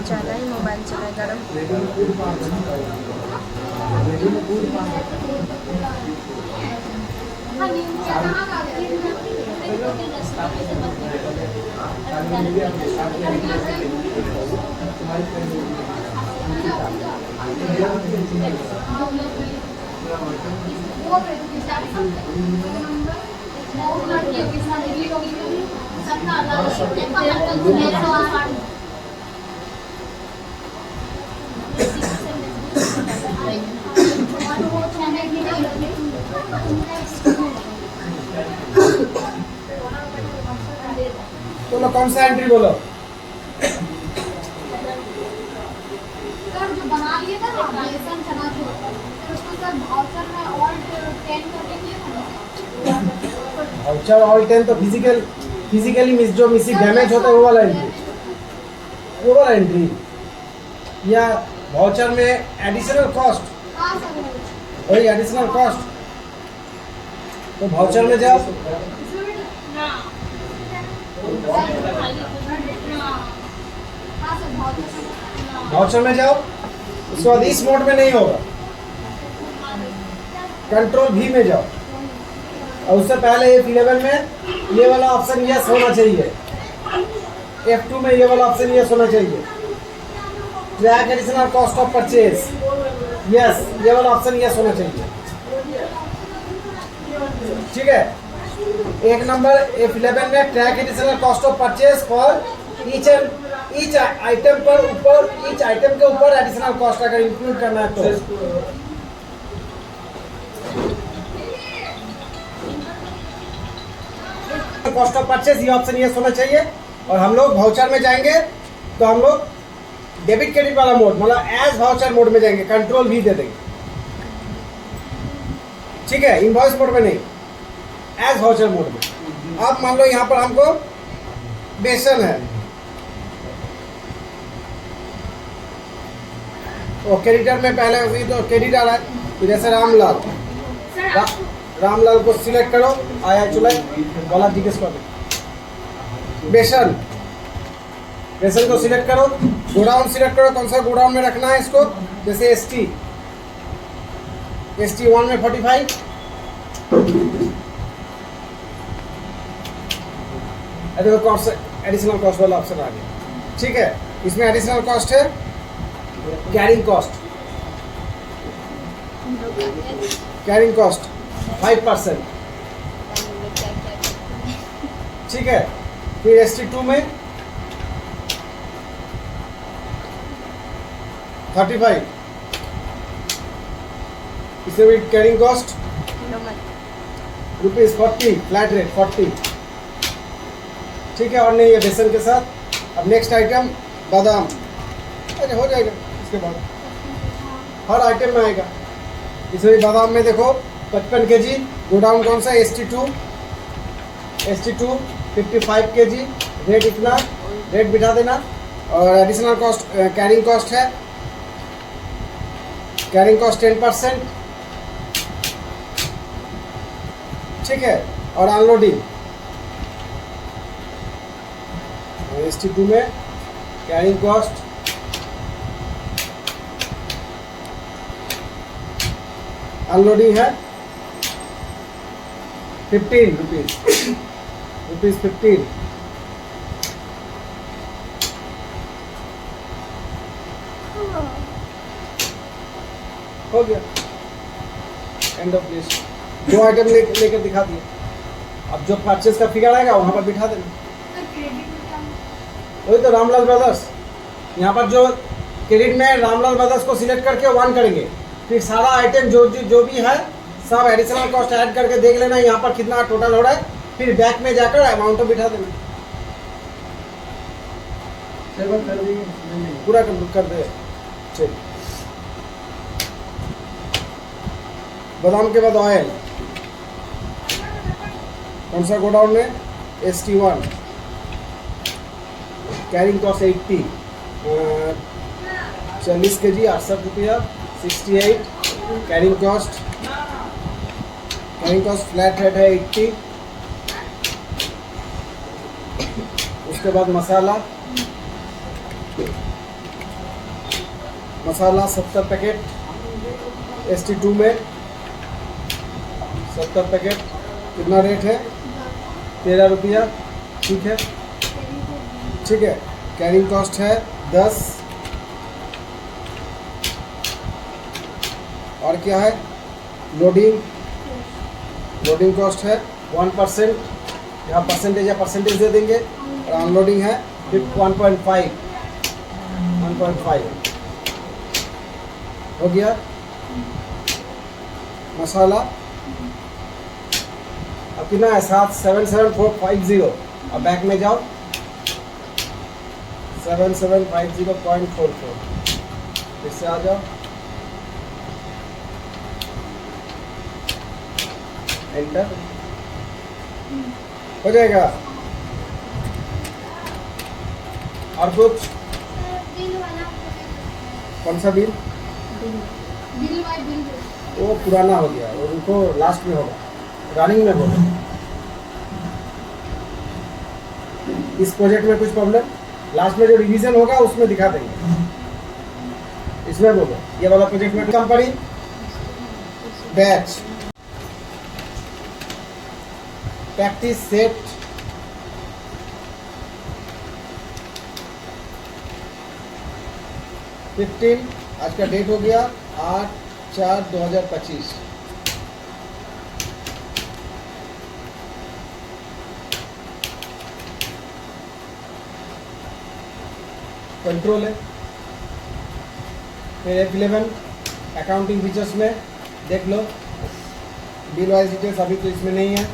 চালাই, মোবাইল চালাই, কারণ बोलो कौन सा एंट्री बोलो। सर जो बना लिए था ना बेसन चना चूर, फिर उसको सर भाउचर में ऑल्ट 10 करके किया था ना। वाउचर ऑल 10 तो फिजिकली जो मिसिंग डैमेज होता है वो वाला एंट्री या वाउचर में एडिशनल कॉस्ट, हाँ सर वही एडिशनल कॉस्ट। तो वाउचर में जाओ, हाँ सर वाउचर में जाओ। उसके बाद इस मोड में नहीं होगा, कंट्रोल भी में जाओ और उससे पहले F11 में ये वाला ऑप्शन यस होना चाहिए, F2 में ये वाला ऑप्शन यस होना चाहिए। Track additional cost of purchase, yes ये वाला ऑप्शन यस होना चाहिए। ठीक है, एक नंबर F11 में track additional cost of purchase for each item पर ऊपर, ईच आइटम के ऊपर एडिशनल कॉस्ट अगर इंक्लूड करना है तो। कॉस्ट ऑफ परचेज ये ऑप्शन यस होना चाहिए। और हम लोग वाउचर में जाएंगे तो हम लोग डेबिट क्रेडिट वाला मोड मतलब एज वाउचर मोड में जाएंगे, कंट्रोल भी दे देंगे। ठीक है, इनवॉइस मोड में नहीं, एज वाउचर मोड में। अब मान लो यहाँ पर हमको बेसन है, तो क्रेडिटर में पहले वही तो क्रेडिट आ रहा है, तो जैसे रामलाल को सिलेक्ट करो, आया चुला वाला जिज्ञेस कर दो। बेसन को सिलेक्ट करो, गोडाउन सिलेक्ट करो, कौन सा गोडाउन में रखना है इसको, जैसे ST1 में 45, देखो कॉस्ट एडिशनल कॉस्ट वाला ऑप्शन आ गया। ठीक है, इसमें एडिशनल कॉस्ट है कैरिंग कॉस्ट 5%। ठीक है, फिर ST2 में 35, इसमें भी कैरिंग कॉस्ट ₹40, फ्लैट रेट 40। ठीक है, और नहीं है बेसन के साथ। अब नेक्स्ट आइटम बादाम, अरे हो जाएगा इसके बाद हर आइटम में आएगा। इसमें बादाम में देखो 55 kg, गोडाउन कौन सा ST2 55 kg, रेट इतना, रेट बिठा देना। और एडिशनल कॉस्ट कैरिंग कॉस्ट है, कैरिंग कॉस्ट 10%। ठीक है, और अनलोडिंग ST2 में कैरिंग कॉस्ट अनलोडिंग है 15 रुपीज 15। हो गया, एंड ऑफ लिस्ट। 2 आइटम लेकर दिखा दिए। अब जो परचेज का फिगर आएगा वहां पर बिठा देना। वही तो रामलाल ब्रदर्स, यहाँ पर जो क्रेडिट में रामलाल ब्रदर्स को सिलेक्ट करके 1 करेंगे, फिर सारा आइटम जो भी है सब एडिशनल कॉस्ट ऐड करके देख लेना यहाँ पर कितना टोटल हो रहा है, फिर बैक में जाकर अमाउंट बिठा देना। पूरा कर दे। चलिए, बादाम के बाद ऑयल, कौन सा गोडाउन में ST1, कैरिंग कॉस्ट 80, 40 kg 68 रुपया 68। कैरिंग कॉस्ट फ्लैट रेट है 80। उसके बाद मसाला मसाला 70 पैकेट ST2 में 70 पैकेट कितना रेट है? 13 रुपया। ठीक है, ठीक है। कैरिंग कॉस्ट है 10। और क्या है? लोडिंग कॉस्ट है 1%। यहाँ परसेंटेज या परसेंटेज दे देंगे। और अनलोडिंग है 1.5 हो गया। मसाला अब कितना है? 77450। अब बैक में जाओ, 7750.44 इससे आ जाओ, एंटर हो जाएगा। और कुछ? बिल वाला कौन सा बिल? बिल वो पुराना हो गया, वो उनको लास्ट में होगा, रनिंग में होगा। इस प्रोजेक्ट में कुछ प्रॉब्लम? लास्ट में जो रिवीजन होगा उसमें दिखा देंगे। इसमें बोलो, ये वाला प्रोजेक्ट में कंपनी बैच प्रैक्टिस सेट 15। आज का डेट हो गया 8/4/2025। कंट्रोल है। फिर F11 अकाउंटिंग फीचर्स में देख लो, बिल वाइज डिटेल्स अभी तो इसमें नहीं है।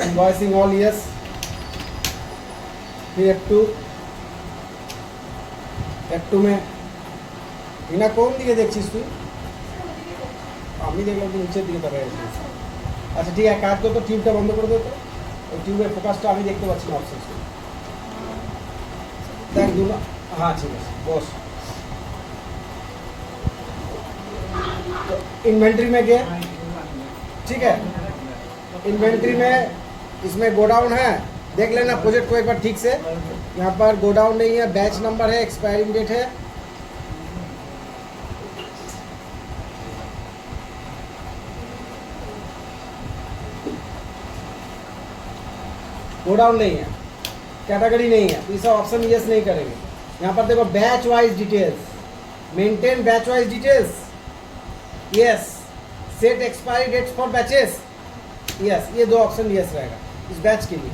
Invoicing all yes. फिर F2 में बिना कौन दिए देखिस तू? আমি দেখলাম তো নিচের দিকে তাকায় আছে। আচ্ছা ঠিক আছে, কাজ করতো, টিউবটা বন্ধ করে দে তো। ওই টিউবের ফোকাসটা আমি দেখতে পাচ্ছি না অপশন। देख दूंगा। हाँ ठीक है बॉस। तो इन्वेंट्री में गए, ठीक है। इन्वेंट्री में इसमें गोडाउन है, देख लेना प्रोजेक्ट को एक बार ठीक से। यहाँ पर गोडाउन नहीं है, बैच नंबर है, एक्सपायरिंग डेट है। गोडाउन नहीं है, कैटेगरी नहीं है, तो इस ऑप्शन यस नहीं करेंगे। यहाँ पर देखो batch wise details, maintain batch wise details, yes. Set expiry dates for batches, yes. ये दो ऑप्शन यस रहेगा इस बैच के लिए।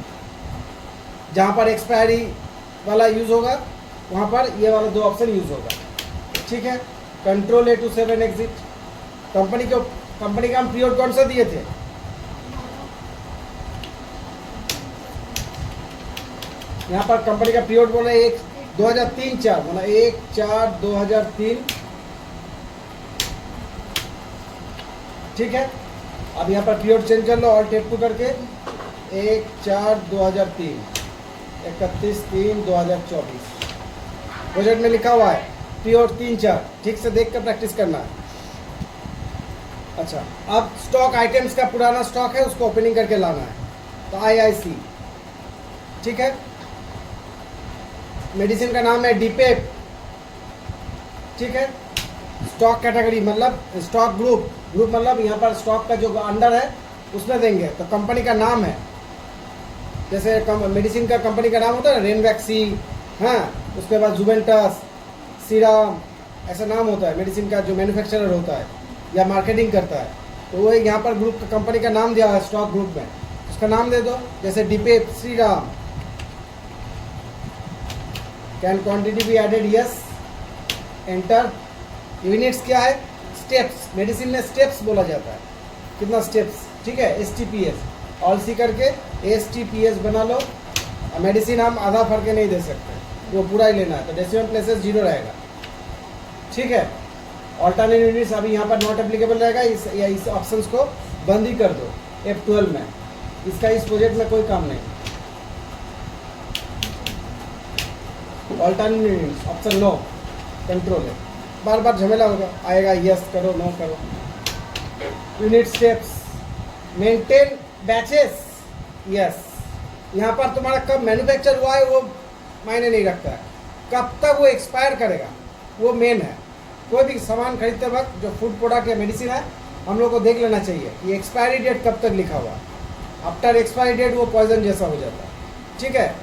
जहाँ पर एक्सपायरी वाला यूज होगा वहाँ पर ये वाला दो ऑप्शन यूज होगा, ठीक है। Control A to 7 exit. Company का हम पीरियड कौन सा दिए थे? यहाँ पर कंपनी का पीरियड बोला 1/2003-4 बोला 1/4/2003, ठीक है। अब यहाँ पर पीरियड चेंज कर लो, ऑल टेप टू करके 1/4/2003 31/3/2024 प्रोजेक्ट में लिखा हुआ है पीरियड 3-4। ठीक से देख कर प्रैक्टिस करना है। अच्छा, अब स्टॉक आइटम्स का पुराना स्टॉक है, उसको ओपनिंग करके लाना है। तो IIC, ठीक है। मेडिसिन का नाम है डीपेप, ठीक है। स्टॉक कैटेगरी मतलब स्टॉक ग्रुप मतलब यहाँ पर स्टॉक का जो अंडर है उसमें देंगे। तो कंपनी का नाम है, जैसे मेडिसिन का कंपनी का नाम होता है ना, रेनवैक्सी, हाँ, उसके बाद जुवेंटस, सीरम, ऐसा नाम होता है मेडिसिन का जो मैन्युफैक्चरर होता है या मार्केटिंग करता है। तो वो यहाँ पर ग्रुप कंपनी का नाम दिया है स्टॉक ग्रुप में, उसका नाम दे दो। जैसे डीपेप Shriram. Can quantity be added? Yes, enter. Units क्या है? स्टेप्स। मेडिसिन में स्टेप्स बोला जाता है, कितना स्टेप्स, ठीक है। STPS ऑल सी करके STPS बना लो। मेडिसिन हम आधा फर्क नहीं दे सकते, वो पूरा ही लेना है, तो डेसिमल प्लेसेस 0 रहेगा, ठीक है। ऑल्टरनेट यूनिट्स अभी यहाँ पर नॉट एप्लीकेबल रहेगा, इस ऑप्शंस को बंद ही कर दो F12 में। इसका इस प्रोजेक्ट में कोई काम नहीं। Alternate units option no, control है, बार बार झमेला होगा, आएगा यस करो नो करो। Unit steps, maintain batches, yes. यहाँ पर तुम्हारा कब मैन्युफैक्चर हुआ है वो मायने नहीं रखता है, कब तक वो एक्सपायर करेगा, वो मेन है। कोई भी सामान खरीदते वक्त जो फूड प्रोडक्ट या मेडिसिन है, हम लोग को देख लेना चाहिए कि एक्सपायरी डेट कब तक लिखा हुआ है। आफ्टर एक्सपायरी डेट वो पॉइजन जैसा हो जाता है, ठीक है।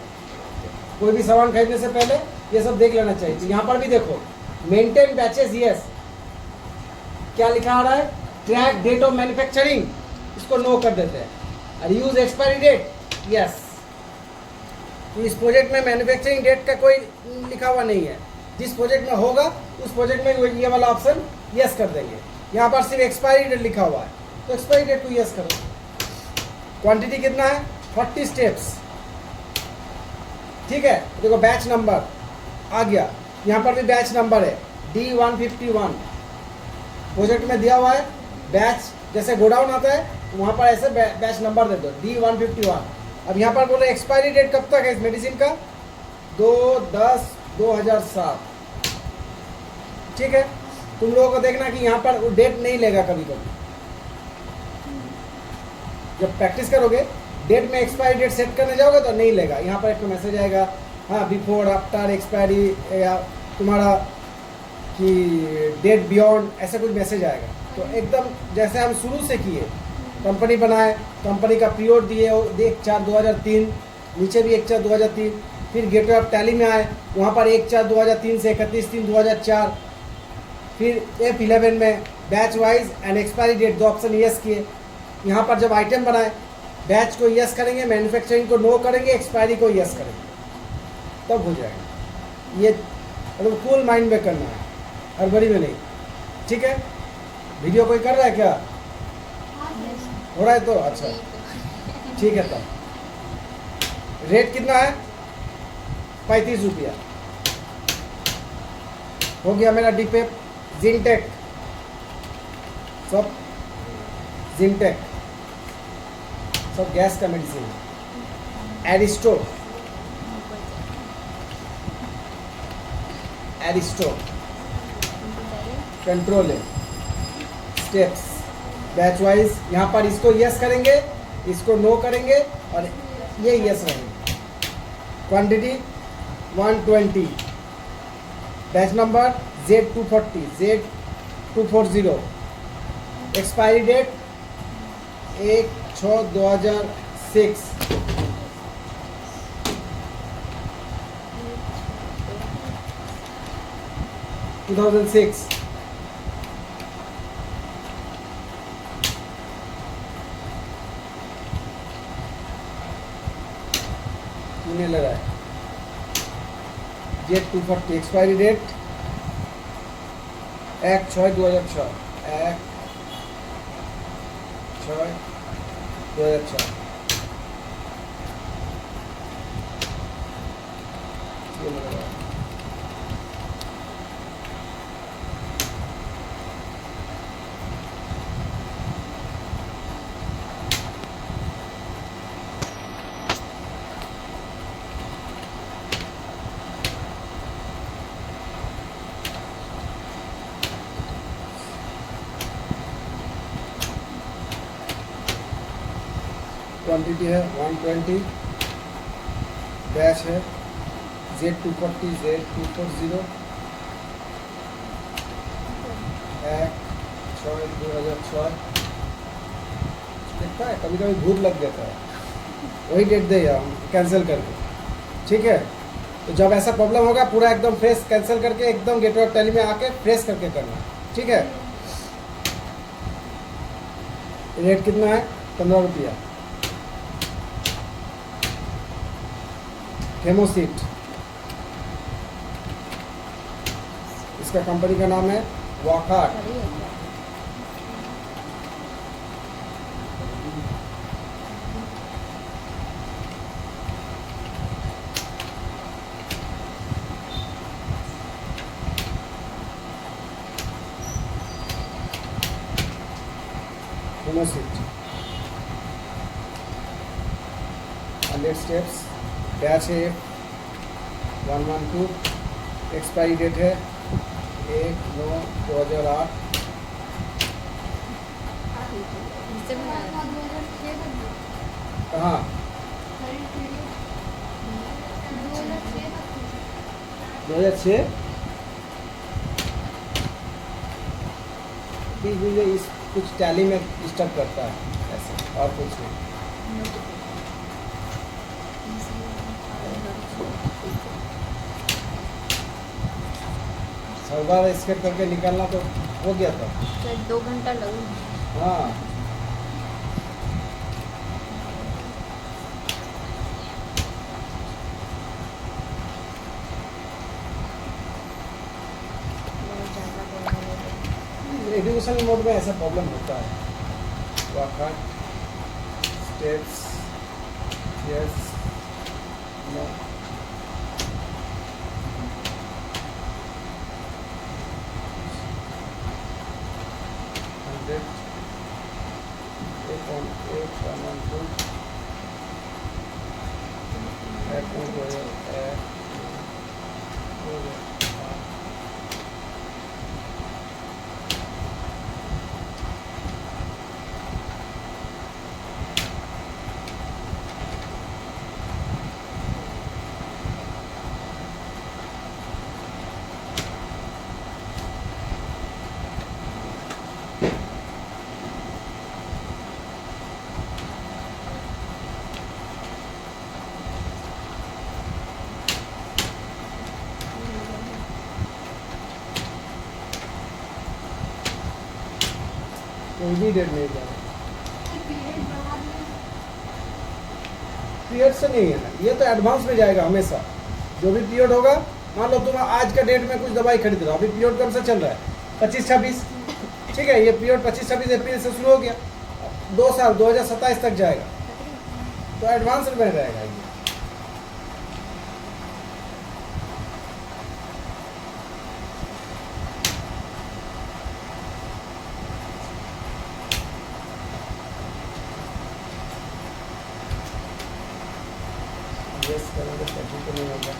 कोई भी सामान खरीदने से पहले ये सब देख लेना चाहिए। तो यहाँ पर भी देखो, मेंटेन बैचेस, यस, क्या लिखा आ रहा है, ट्रैक डेट ऑफ मैन्युफैक्चरिंग, इसको नो कर देते हैं। और यूज एक्सपायरी डेट, यस। तो इस प्रोजेक्ट में मैन्युफैक्चरिंग डेट का कोई लिखा हुआ नहीं है। जिस प्रोजेक्ट में होगा उस प्रोजेक्ट में ये वाला ऑप्शन यस कर देंगे। यहाँ पर सिर्फ एक्सपायरी डेट लिखा हुआ है, तो एक्सपायरी डेट को यस करो। क्वांटिटी कितना है, 40 स्टेप्स, ठीक है। देखो बैच नंबर आ गया, यहाँ पर भी बैच नंबर है D151। प्रोजेक्ट में दिया हुआ है बैच, जैसे गोडाउन आता है वहाँ पर ऐसे बैच नंबर दे दो D151। अब यहाँ पर बोले एक्सपायरी डेट कब तक है इस मेडिसिन का, 2/10/2007, ठीक है। तुम लोगों को देखना कि यहाँ पर डेट नहीं लेगा कभी कभी। जब प्रैक्टिस करोगे डेट में एक्सपायरी डेट सेट करने जाओगे तो नहीं लेगा। यहाँ पर एक मैसेज आएगा, हाँ, बिफोर आफ्टर एक्सपायरी, या तुम्हारा कि डेट बियॉन्ड, ऐसे कुछ मैसेज आएगा। तो एकदम जैसे हम शुरू से किए, कंपनी बनाए, कंपनी का पीरियड दिए 1/4/2003, नीचे भी 1/4/2003, फिर गेटवे ऑफ टैली में आए, वहाँ पर 1/4/2003 से 31/3/2004, फिर F11 में batch wise and expiry date 2 option yes किए। यहाँ पर जब आइटम बनाए, बैच को यस करेंगे, मैन्युफैक्चरिंग को नो करेंगे, एक्सपायरी को यस करेंगे, तब हो जाएगा। ये मतलब कूल माइंड में करना है, हड़बड़ी में नहीं, ठीक है। वीडियो कोई कर रहा है क्या, हो रहा है तो अच्छा, ठीक है। तब रेट कितना है, 35 रुपया। हो गया मेरा डीपेप, जिनटेक, सब जिनटेक, सब गैस का मेडिसिन है। एरिस्टो, एरिस्टो कंट्रोल है, स्टेप्स बैच वाइज। यहाँ पर इसको यस करेंगे, इसको नो करेंगे, और ये यस रहेंगे। Quantity 120, batch number Z240, Z240, expiry date 1/6/2006, लगा है Z240, एक्सपायरी डेट 1/6/2006, 1/6/2006। ये लगा है। क्वांटिटी है 120, बैच है Z240, 1/6/2006। देखता है कभी कभी भूख लग जाता है, वही डेट दे हम कैंसिल करके, ठीक है। तो जब ऐसा प्रॉब्लम होगा पूरा एकदम फ्रेश कैंसिल करके एकदम गेटवे ऑफ टैली में आके फ्रेश करके करना, ठीक है। रेट कितना है, 15 रुपया। हेमोसिट, इसका कंपनी का नाम है वॉकहार्ट। हेमोसिट 100 स्टेप्स, बैच है 112, एक्सपायरी डेट है 1/9/2008। कहाँ 2006 बीच में इस कुछ टैली में डिस्टर्ब करता है ऐसे, और कुछ नहीं। हर बार स्केट करके निकालना तो हो गया था। शायद 2 घंटा लगेगा। हाँ, बहुत ज़्यादा बोल रहे हैं। एजुकेशन मोड में ऐसा प्रॉब्लम होता है। वाकट स्टेप्स यस नो हंड्रेड एक वन टू कोई भी डेट नहीं जाना। पीरियड बढ़ा दिया। पीरियड से नहीं है ना, ये तो एडवांस में जाएगा हमेशा। जो भी पीरियड होगा, मान लो तुम आज का डेट में कुछ दवाई खरीद रहे हो, अभी पीरियड कौन सा चल रहा है 25-26, ठीक है, ये पीरियड 25-26 अप्रैल से शुरू हो गया, 2 साल 2027 तक जाएगा, तो एडवांस में रहेगा ये। यस करेंगे तभी तो नहीं होगा।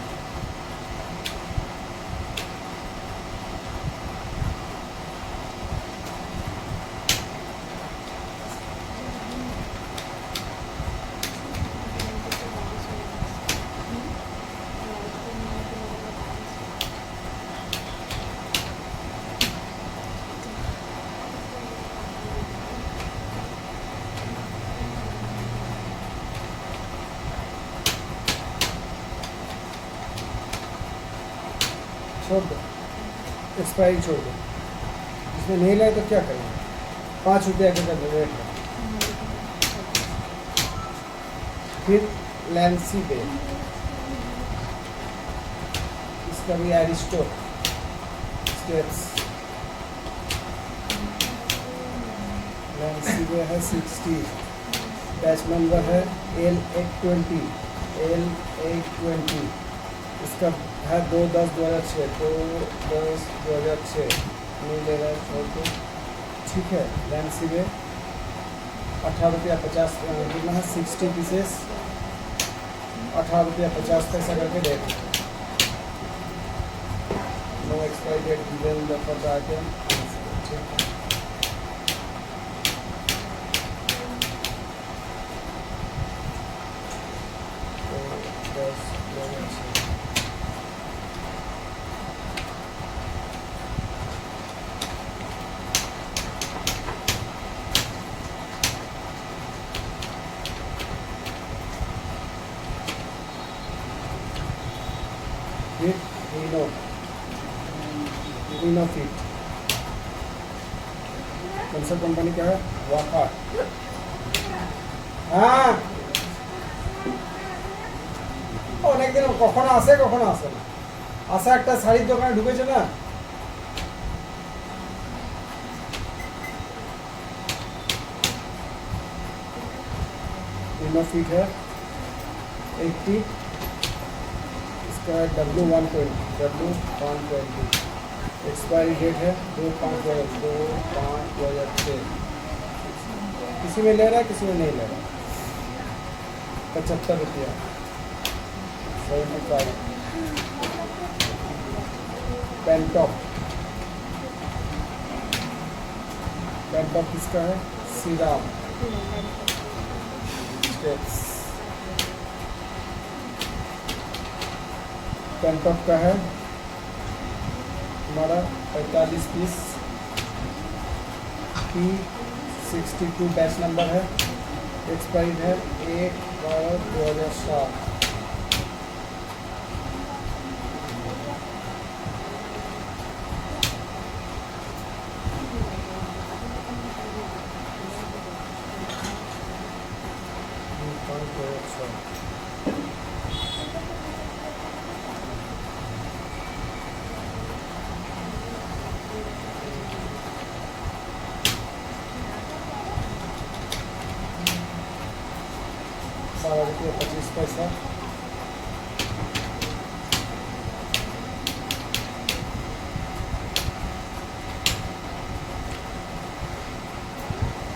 छोड़ दो, एक्सपायरी छोड़ दो। इसमें नहीं लाए तो क्या करेंगे, 5 रुपया के कर रेट है। फिर लैंसी बे, इसका भी एरिस्टो स्टेप्स, लैंसी बे है 60, बैच नंबर है L820, L820, इसका है 2/10/2006, 2/10/2006, नहीं ले रहा है छोड़ दो, ठीक है। लैंसी में 18 रुपया 50 कितना है, 60 पीसेस 18 रुपया 50 पैसा करके देख। No expiry date given the for the item, ठीक है। तो 10/2006 फिर रीनो फिट, कौन सा कंपनी का है, वाकार। हाँ অনেক দিন কখনো আসে কখনো আসে না, আসা একটা শাড়ির দোকানে ঢুকেছে না, रीनो फिट है 80, इसका W120, एक्सपायरी डेट है 2/5/2006। किसी में ले रहा है, किसी में नहीं ले रहा। 75 रुपया 75। पेंटॉप किसका है, सीराम स्टेप्स, पेंटॉप का है हमारा 45 पीस P62 बैच नंबर है, एक्सपायर्ड है 1/12/2007। ₹12.25।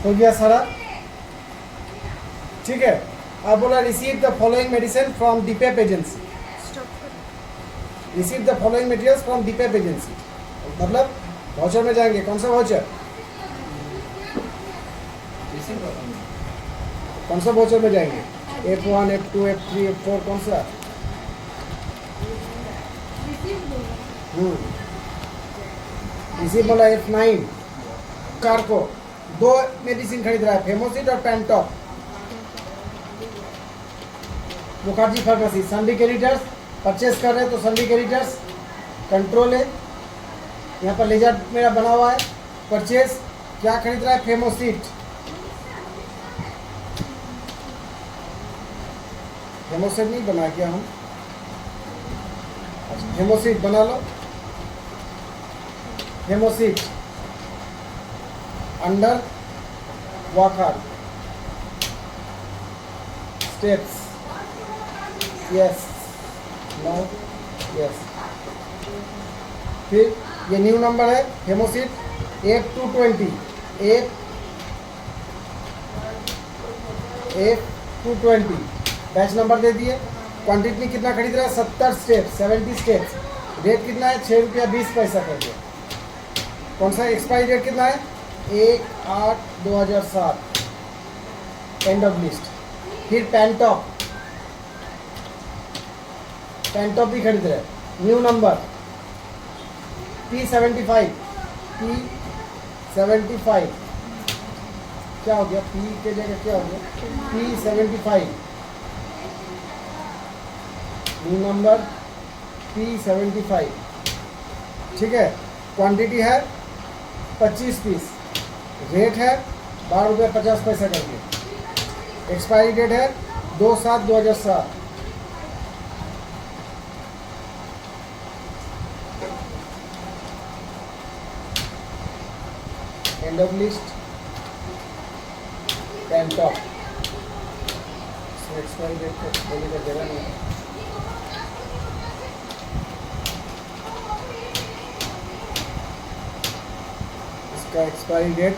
हो गया सारा, ठीक है। आप बोला receive the following medicine from दीपेप agency, receive the following materials from दीपेप एजेंसी, मतलब वाउचर में जाएंगे। कौन सा वाउचर, कौन सा वाउचर में जाएंगे? F1, F2, F3, F4, कौन सा? रिसीव बोला F9। कार को 2 मेडिसिन खरीद रहा है, फेमोसिट और पेंटॉप। Mukherjee pharmacy sundry creditors purchase कर रहे हैं, तो संडी कैरिटर्स कंट्रोल है, यहाँ पर लेजर मेरा बना हुआ है। परचेस क्या खरीद रहा है? फेमोसिट। हेमोसिट नहीं बना क्या हम? अच्छा हेमोसिट बना लो। हेमोसिट अंडर वाकर स्टेप्स, यस नो यस। फिर ये न्यू नंबर है हेमोसिट F220, F220 बैच नंबर दे दिए। क्वांटिटी कितना खरीद रहा है? 70 स्टेप्स, 70 स्टेप्स। रेट कितना है? ₹6.20 कर दिया। कौन सा एक्सपायरी डेट कितना है? 1/8/2007, एंड ऑफ लिस्ट। फिर पेंटॉप, पेंटॉप भी खरीद रहे हैं, न्यू नंबर P75, P75 क्या हो गया? P के जगह क्या हो गया? P75 न्यू नंबर P75, ठीक है। क्वांटिटी है 25 पीस, रेट है ₹12.50 करके। एक्सपायरी डेट है 2/7/2007। End of list Pantop. Expiry date को बोलने का जगह नहीं है। इसका एक्सपायरी डेट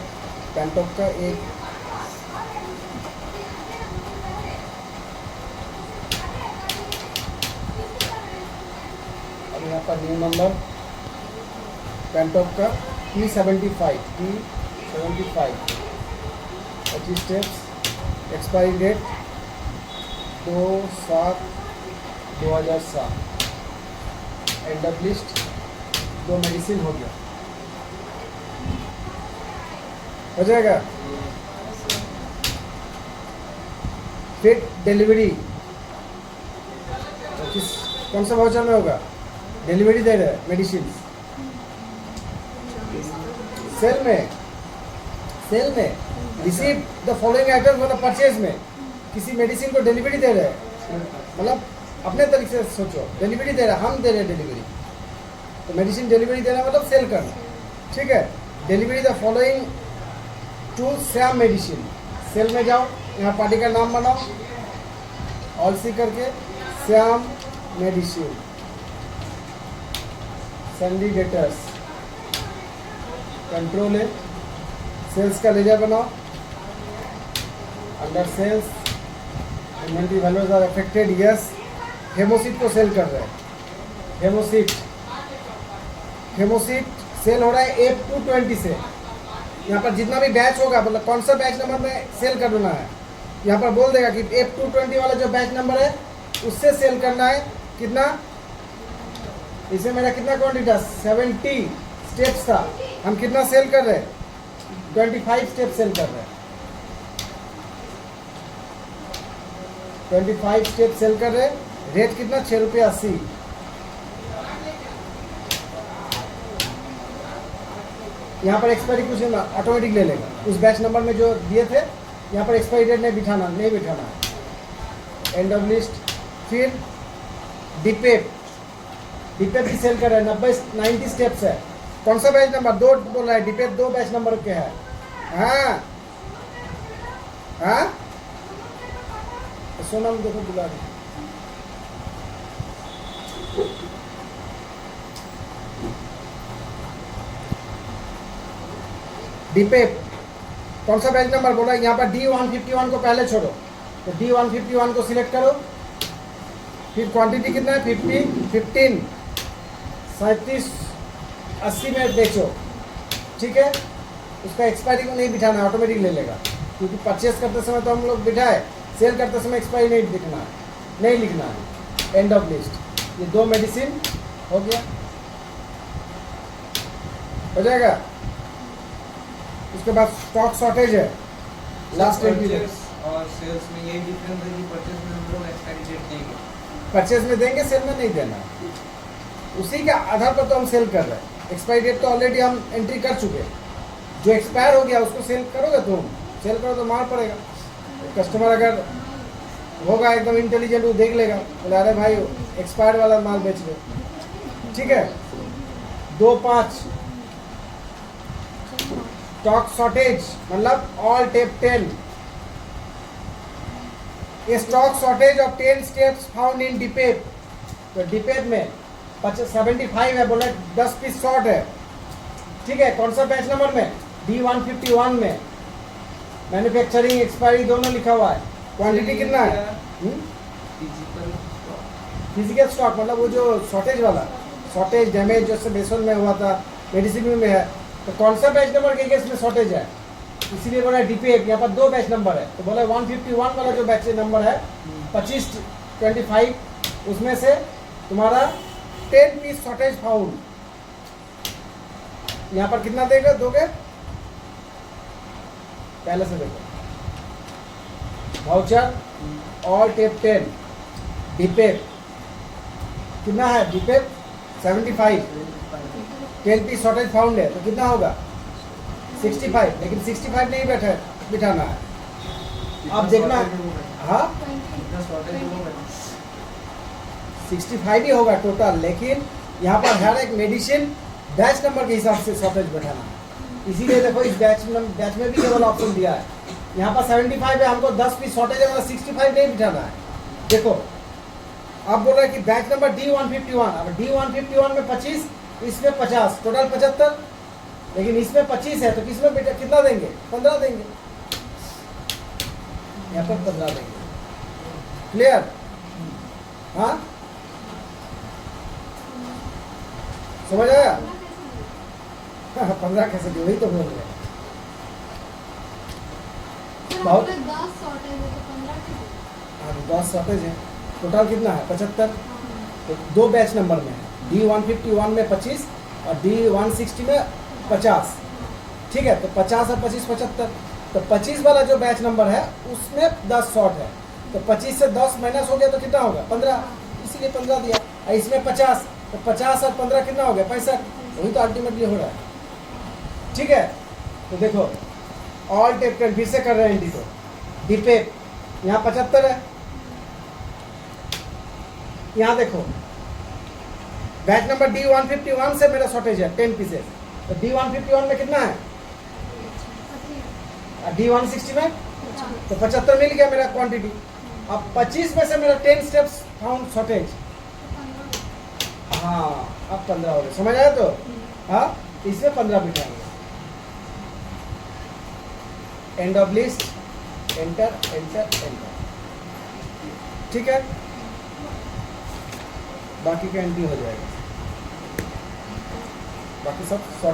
पेंटॉप का अब यहाँ पर न्यू नंबर पेंटॉप का P75, 25 steps. Expiry date 2/7/2007। End of list 2 medicine हो गया, हो जाएगा। फिर डिलीवरी किस कौन सा वाउचर में होगा? डिलीवरी दे रहे हैं मेडिसिन सेल में, सेल में रिसीव द फॉलोइंग आइटम मतलब परचेज में किसी मेडिसिन को डिलीवरी दे रहे हैं, मतलब अपने तरीके से सोचो, डिलीवरी दे रहा है, हम दे रहे हैं डिलीवरी, तो मेडिसिन डिलीवरी देना मतलब सेल करना, ठीक है। Delivery the following to Shyam medicine, sale में जाओ, यहाँ पार्टी का नाम बनाओ, ऑल सी करके Shyam medicine, sundry debtors, control है, सेल्स का लेजर बनाओ, under sales inventory values are affected, yes. हेमोसिट को सेल कर रहे हैं, हेमोसिट, हेमोसिट सेल हो रहा है F220 से। यहाँ पर जितना भी बैच होगा, मतलब कौन सा बैच नंबर में सेल करना है, यहाँ पर बोल देगा कि F220 वाला जो बैच नंबर है उससे सेल करना है। कितना? इसमें मेरा कितना क्वांटिटी था? 70 स्टेप्स था। हम कितना सेल कर रहे हैं? 25 स्टेप सेल कर रहे हैं। 25 स्टेप सेल कर रहे हैं। रेट कितना? 6 रुपये 80। यहाँ पर एक्सपायरी कुछ ऑटोमेटिक ले लेगा। उस बैच नंबर में जो दिए थे यहाँ पर एक्सपायरी डेट नहीं बिठाना है। And of list. फिर डिपेप भी सेल कर रहे हैं। 90 स्टेप्स है। कौन सा बैच नंबर? 2 बोल रहा है। डिपेप 2 बैच नंबर के है। हाँ हाँ, सोनम देखो बुला रही। डिपेप कौन सा बैच नंबर बोला? यहाँ पर D151 को पहले छोड़ो, तो D151 को सिलेक्ट करो। फिर क्वांटिटी कितना है? 50, 15, 37, 80 में बेचो। ठीक है, उसका एक्सपायरी को नहीं बिठाना है, ऑटोमेटिक ले लेगा। क्योंकि परचेस करते समय तो हम लोग बिठाए, सेल करते समय एक्सपायरी नहीं दिखना है, नहीं लिखना है। And of list. ये 2 मेडिसिन हो गया, हो जाएगा। उसके बाद स्टॉक शॉर्टेज है। लास्ट परचेस और सेल्स में यही डिफरेंस है कि परचेस में हम लोग एक्सपायरी डेट देंगे, परचेज में देंगे, सेल में नहीं देना। उसी के आधार पर तो हम सेल कर रहे हैं। एक्सपायरी डेट तो ऑलरेडी हम एंट्री कर चुके हैं। जो एक्सपायर हो गया उसको सेल करोगे तुम, सेल करो तो मार पड़ेगा। कस्टमर अगर होगा एकदम इंटेलिजेंट, वो देख लेगा, बोला अरे भाई एक्सपायर्ड वाला माल बेच लो। ठीक है। 2-5 स्टॉक शॉर्टेज मतलब ऑल टेप 10। ये stock shortage of 10 steps found in डिपेप। तो डिपेप में 75 है, बोला 10 पीस शॉर्ट है। ठीक है। कौन सा बैच नंबर में? D151 में। मैन्युफैक्चरिंग एक्सपायरी दोनों लिखा हुआ है। क्वांटिटी कितना है? फिजिकल स्टॉक मतलब वो जो शॉर्टेज वाला, शॉर्टेज डैमेज जैसे बेसन में हुआ था, मेडिसिन में है। तो कौन सा बैच नंबर के केस में शॉर्टेज है? इसीलिए बोला डिपेप। यहाँ पर 2 बैच नंबर है, तो बोला 151 वाला जो बैच नंबर है 25 उसमें से तुम्हारा 10 पीस शॉर्टेज फाउंड। यहाँ पर कितना देगा दोगे? पहले से देखो। वाउचर ऑल टेप 10 डिपेप कितना है? डिपेप 75 10 पीस शॉर्टेज फाउंड है, तो कितना होगा? 65। लेकिन 65 नहीं बिठाना है। आप देखना। हाँ 65 ही होगा टोटल, लेकिन यहाँ पर हर एक मेडिसिन बैच नंबर के हिसाब से शॉर्टेज बैठाना है। इसीलिए देखो इस बैच में भी केवल ऑप्शन दिया है। यहाँ पर 75 है, हमको 10 पीस शॉर्टेज है, मतलब 65 नहीं बिठाना है। देखो आप बोल रहे हैं कि बैच नंबर D151, अब D151 में 25, इसमें 50, टोटल 75। लेकिन इसमें 25 है, तो किसमें बेटा कितना देंगे? 15 देंगे। यहाँ पर 15 देंगे। क्लियर? हाँ समझ आया? 15 कैसे दिए? वही तो बोल रहे हैं। बहुत 10 शॉर्टेज है तो 15 के। हाँ 10 शॉर्टेज है। टोटल कितना है? 75। तो 2 बैच नंबर में है। D151 में 25 और D160 में 50। ठीक है। तो 50 और 25 75। तो 25 वाला जो बैच नंबर है उसमें 10 शॉर्ट है, तो 25 से 10 माइनस हो गया तो कितना होगा? 15। इसीलिए 15 दिया। और इसमें 50, तो 50 और 15 कितना हो गया? 65। वही तो अल्टीमेटली हो रहा है। ठीक है। तो देखो ऑल टेप 10 फिर से कर रहे हैं हिंदी को। डिपेप यहाँ 75 है। यहाँ देखो बैच नंबर D151 से मेरा शॉर्टेज है 10 पीसेस। तो D151 में कितना है? D160 में तो 75 मिल गया मेरा क्वांटिटी। अब 25 में से मेरा 10 स्टेप्स फाउंड शॉर्टेज। हाँ अब 15 हो गए। समझ आया? तो हाँ इसमें 15 बिठाएंगे। End of list. Enter enter enter. ठीक है। बाकी का एंट्री हो जाएगा। बाकी सब सॉर्टेज